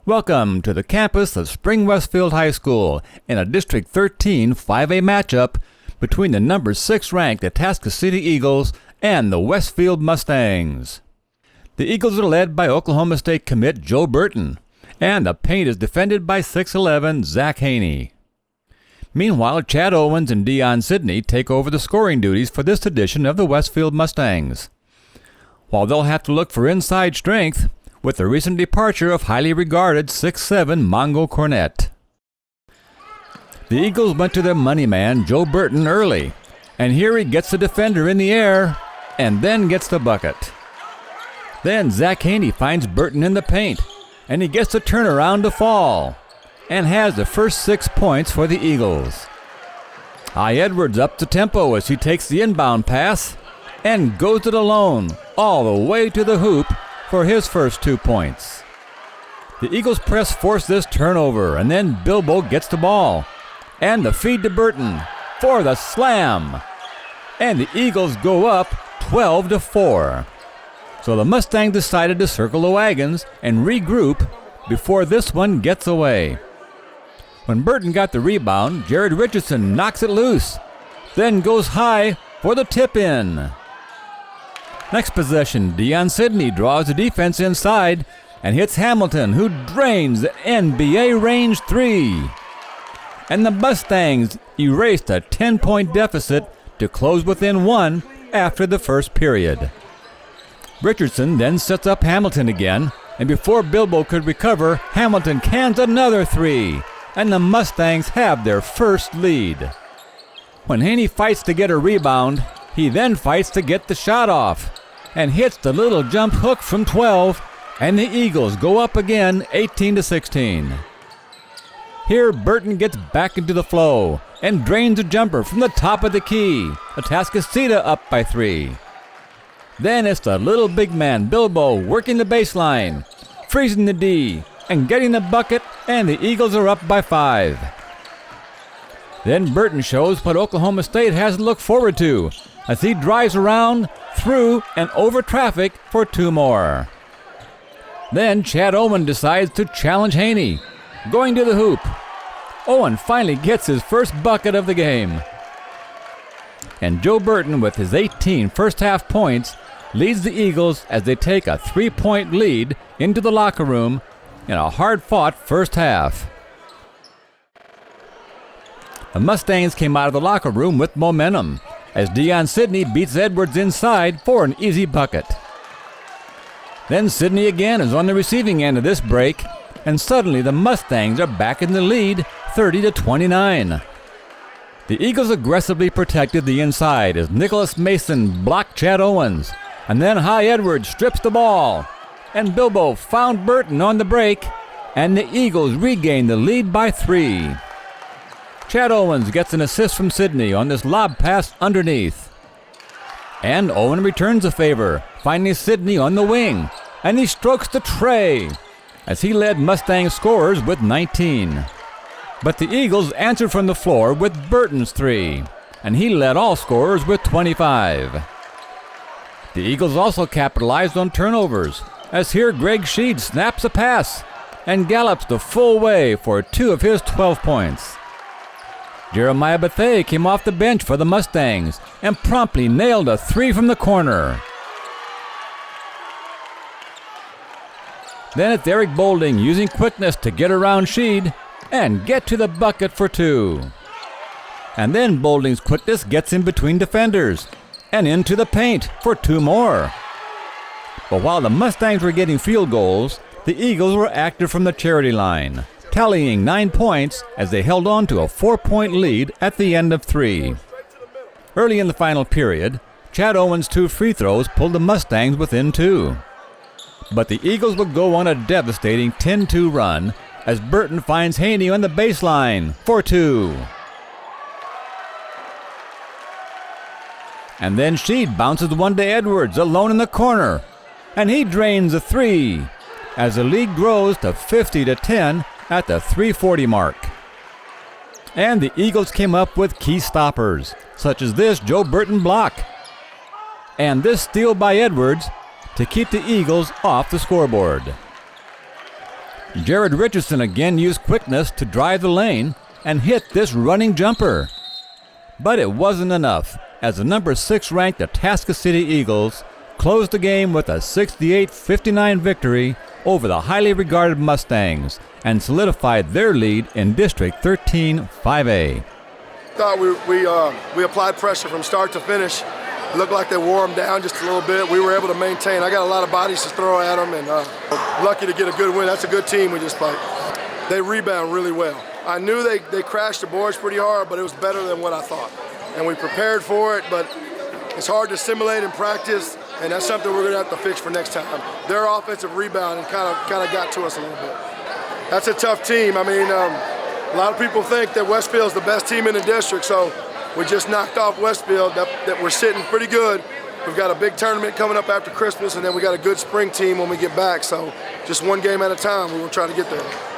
Welcome to the campus of Spring Westfield High School in a District 13 5A matchup between the number 6 ranked Atascocita Eagles and the Westfield Mustangs. The Eagles are led by Oklahoma State commit Joe Burton, and the paint is defended by 6'11" Zach Haney. Meanwhile, Chad Owens and Deion Sidney take over the scoring duties for this edition of the Westfield Mustangs. While they'll have to look for inside strength with the recent departure of highly regarded 6'7" Mongo Cornett. The Eagles went to their money man, Joe Burton, early, and here he gets the defender in the air and then gets the bucket. Then Zach Haney finds Burton in the paint, and he gets the turnaround to fall, and has the first 6 points for the Eagles. Hy Edwards up the tempo as he takes the inbound pass and goes it alone all the way to the hoop for his first 2 points. The Eagles press force this turnover, and then Bilbo gets the ball and the feed to Burton for the slam. And the Eagles go up 12-4. So the Mustangs decided to circle the wagons and regroup before this one gets away. When Burton got the rebound, Jared Richardson knocks it loose, then goes high for the tip-in. Next possession, Deion Sidney draws the defense inside and hits Hamilton, who drains the NBA range 3. And the Mustangs erased a 10-point deficit to close within 1 after the first period. Richardson then sets up Hamilton again, and before Bilbo could recover, Hamilton cans another 3, and the Mustangs have their first lead. When Haney fights to get a rebound, he then fights to get the shot off, and hits the little jump hook from 12, and the Eagles go up again 18-16. Here Burton gets back into the flow and drains a jumper from the top of the key. Atascocita up by 3. Then it's the little big man Bilbo working the baseline, freezing the D, and getting the bucket, and the Eagles are up by 5. Then Burton shows what Oklahoma State has to look forward to as he drives around, through, and over traffic for 2 more. Then Chad Owen decides to challenge Haney, going to the hoop. Owen finally gets his first bucket of the game. And Joe Burton, with his 18 first-half points, leads the Eagles as they take a 3-point lead into the locker room in a hard-fought first half. The Mustangs came out of the locker room with momentum as Deion Sidney beats Edwards inside for an easy bucket. Then Sidney again is on the receiving end of this break, and suddenly the Mustangs are back in the lead 30-29. The Eagles aggressively protected the inside as Nicholas Mason blocked Chad Owens, and then Hy Edwards strips the ball, and Bilbo found Burton on the break, and the Eagles regain the lead by 3. Chad Owens gets an assist from Sidney on this lob pass underneath. And Owen returns a favor, finding Sidney on the wing, and he strokes the tray as he led Mustang scorers with 19. But the Eagles answered from the floor with Burton's 3, and he led all scorers with 25. The Eagles also capitalized on turnovers, as here Greg Sheed snaps a pass and gallops the full way for 2 of his 12 points. Jeremiah Bethea came off the bench for the Mustangs and promptly nailed a 3 from the corner. Then it's Eric Bolding using quickness to get around Sheed and get to the bucket for 2. And then Bolding's quickness gets in between defenders and into the paint for 2 more. But while the Mustangs were getting field goals, the Eagles were active from the charity line, tallying 9 points as they held on to a 4-point lead at the end of 3. Early in the final period, Chad Owens' 2 free throws pulled the Mustangs within 2. But the Eagles would go on a devastating 10-2 run as Burton finds Haney on the baseline for 2. And then Sheed bounces one to Edwards alone in the corner, and he drains a 3 as the lead grows to 50-10 at the 3:40 mark. And the Eagles came up with key stoppers, such as this Joe Burton block and this steal by Edwards to keep the Eagles off the scoreboard. Jared Richardson again used quickness to drive the lane and hit this running jumper. But it wasn't enough, as the number 6 ranked Atascocita Eagles closed the game with a 68-59 victory over the highly regarded Mustangs and solidified their lead in District 13 5A. Thought we applied pressure from start to finish. It looked like they wore them down just a little bit. We were able to maintain. I got a lot of bodies to throw at them, and lucky to get a good win. That's a good team we just played. They rebound really well. I knew they crashed the boards pretty hard, but it was better than what I thought. And we prepared for it, but it's hard to simulate in practice, and that's something we're going to have to fix for next time. Their offensive rebounding kind of got to us a little bit. That's a tough team. I mean, a lot of people think that Westfield's the best team in the district, so we just knocked off Westfield. That we're sitting pretty good. We've got a big tournament coming up after Christmas, and then we got a good spring team when we get back. So just one game at a time, we will try to get there.